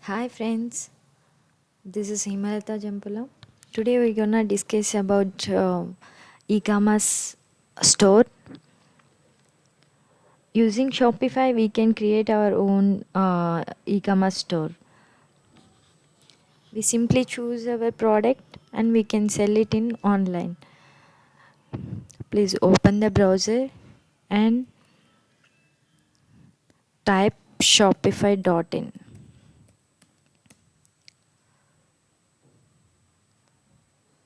Hi friends, this is Himalata Jampula. Today we're gonna discuss about e-commerce store. Using Shopify, we can create our own e-commerce store. We simply choose our product and we can sell it in online. Please open the browser and type shopify.in.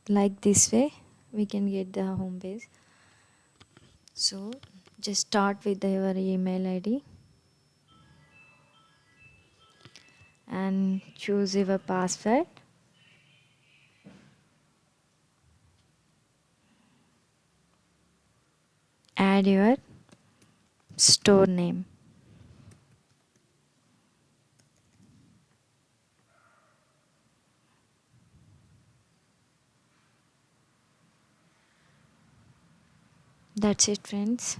Like this way, we can get the home page. So just start with your email ID and choose your password. Add your store name. That's it, friends.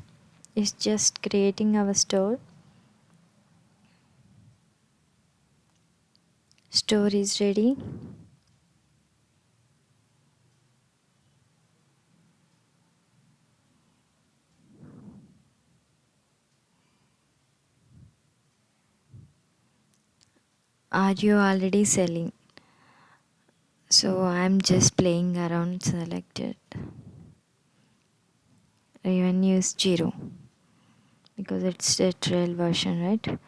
It's just creating our store. Store is ready. Are you already selling? So I'm just playing around. Selected. Revenue is 0 because it's the trial version, right?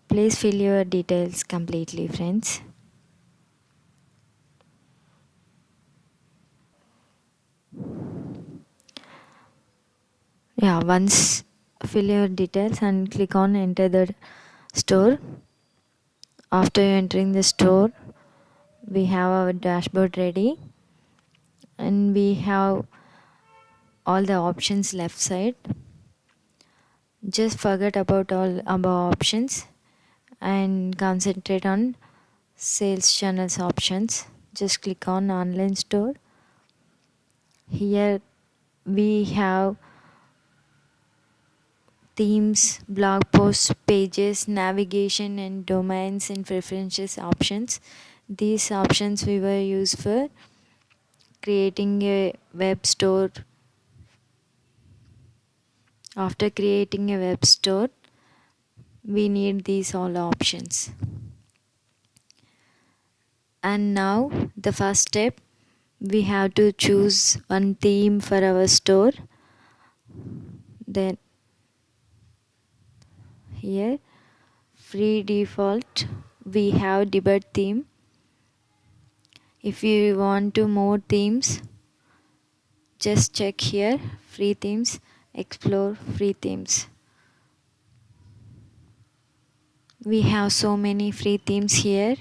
Please fill your details completely, friends. Yeah, once fill your details and click on enter the store. After entering the store, we have our dashboard ready and we have all the options left side. Just forget about all above options and concentrate on sales channels options. Just click on online store. Here we have themes, blog posts, pages, navigation and domains and preferences options. These options we were used for creating a web store. After creating a web store, we need these all options. And now the first step, we have to choose one theme for our store. Then here free default we have debug theme. If you want to more themes, just check here free themes, explore free themes. We have so many free themes here.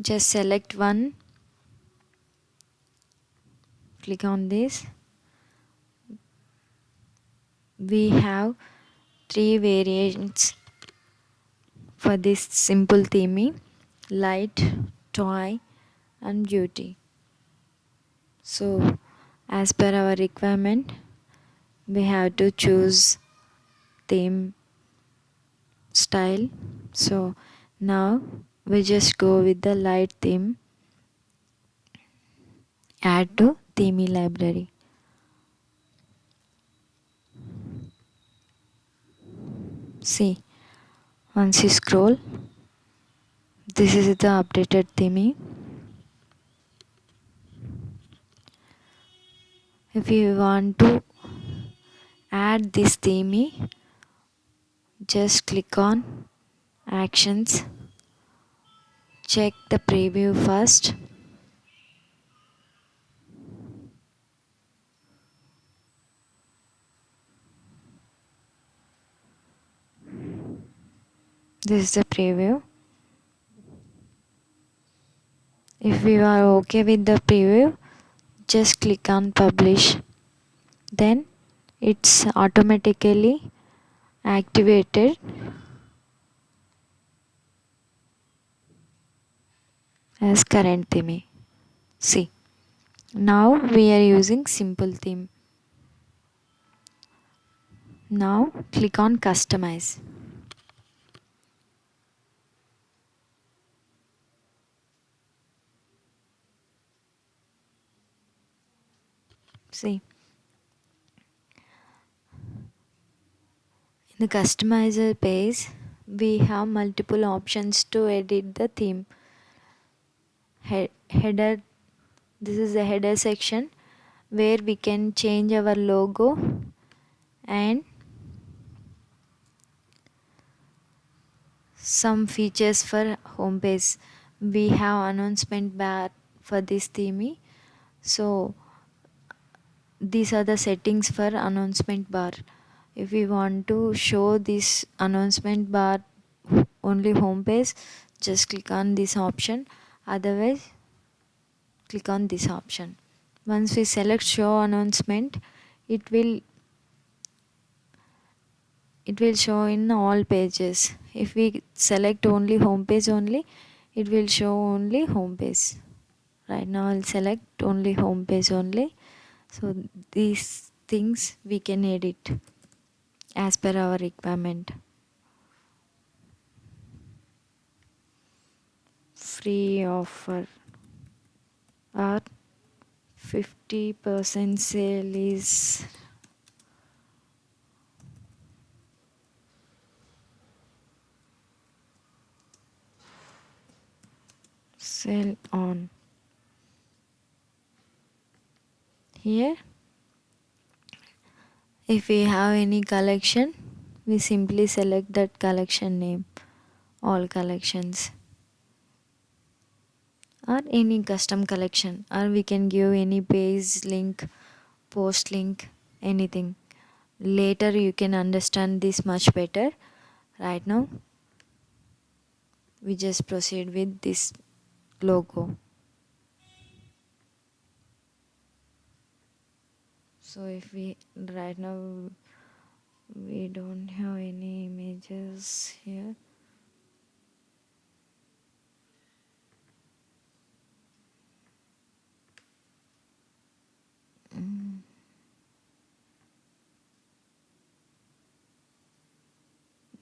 Just select one, click on this. We have 3 variants for this simple theming: light, toy and beauty. So as per our requirement, we have to choose theme style. So now we just go with the light theme. Add to theme library. See, once you scroll, this is the updated theme. If you want to add this theme, just click on actions. Check the preview first. This is the preview. If you are okay with the preview, just click on publish. Then it's automatically activated as current theme. See, now we are using simple theme. Now click on customize. See, in the customizer page, we have multiple options to edit the theme. Header, this is the header section where we can change our logo, and some features for homepage. We have announcement bar for this theme. So these are the settings for announcement bar. If we want to show this announcement bar only homepage, just click on this option. Otherwise, click on this option. Once we select show announcement, it will show in all pages. If we select only homepage only, it will show only homepage. Right now I'll select only homepage only. So these things we can edit as per our requirement. Free offer or 50% sale is sell on. Here, if we have any collection, we simply select that collection name, all collections, or any custom collection, or we can give any page link, post link, anything. Later you can understand this much better. Right now we just proceed with this logo. So if we right now we don't have any images here.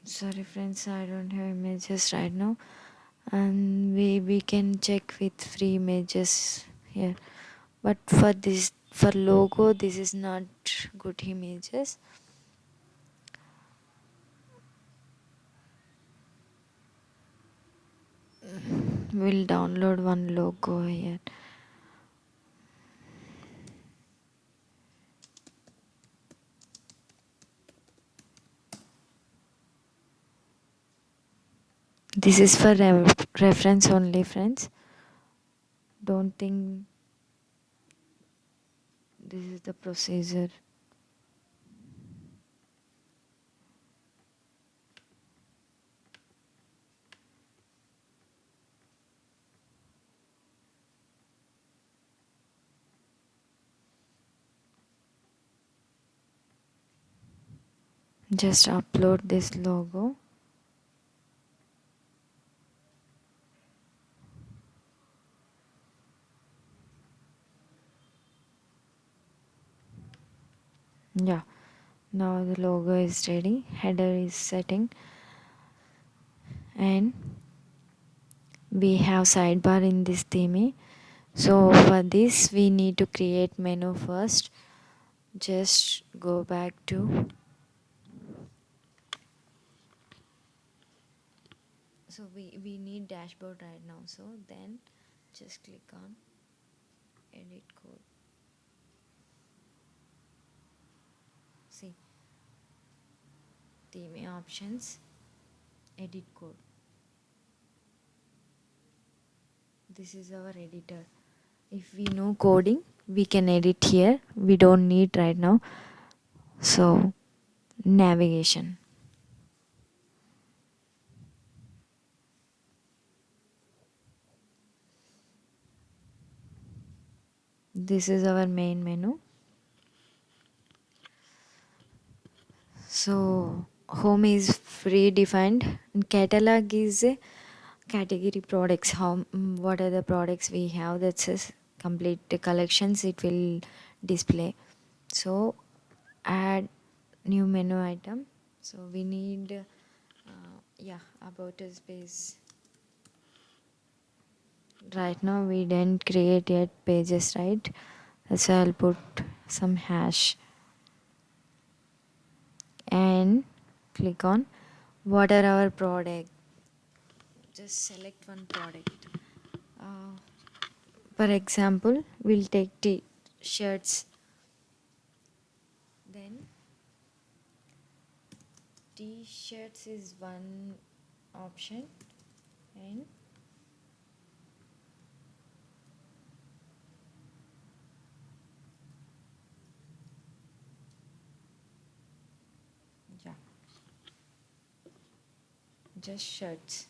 Sorry friends, I don't have images right now, and we can check with free images here, but for this, for logo, this is not good images. We'll download one logo here. This is for reference only, friends. Don't think this is the procedure. Just upload this logo. Yeah, now the logo is ready, header is setting, and we have sidebar in this theme. So for this we need to create menu first. Just go back to, so we need dashboard right now, so then just click on edit code. See, theme options, edit code. This is our editor. If we know coding, we can edit here. We don't need right now. So navigation. This is our main menu. So home is predefined and catalog is a category products. What are the products we have? That says complete collections. It will display. So add new menu item. So we need about us page. Right now we didn't create yet pages, right? So I'll put some hash and click on what are our product. Just select one product. For example, we'll take t-shirts. Then t-shirts is one option, and yeah, just shirts.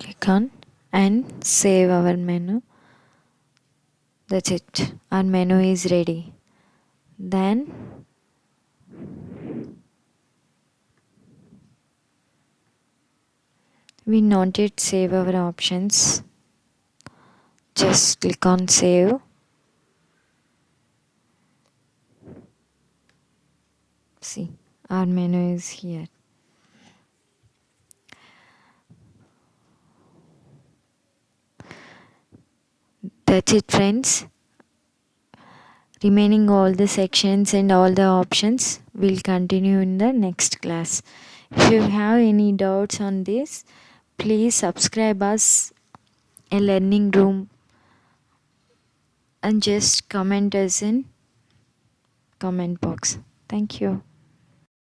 Click on and save our menu. That's it. Our menu is ready. Then we not yet save our options. Just click on save. See, our menu is here. That's it, friends. Remaining all the sections and all the options will continue in the next class. If you have any doubts on this, please subscribe us a learning room and just comment us in comment box. Thank you.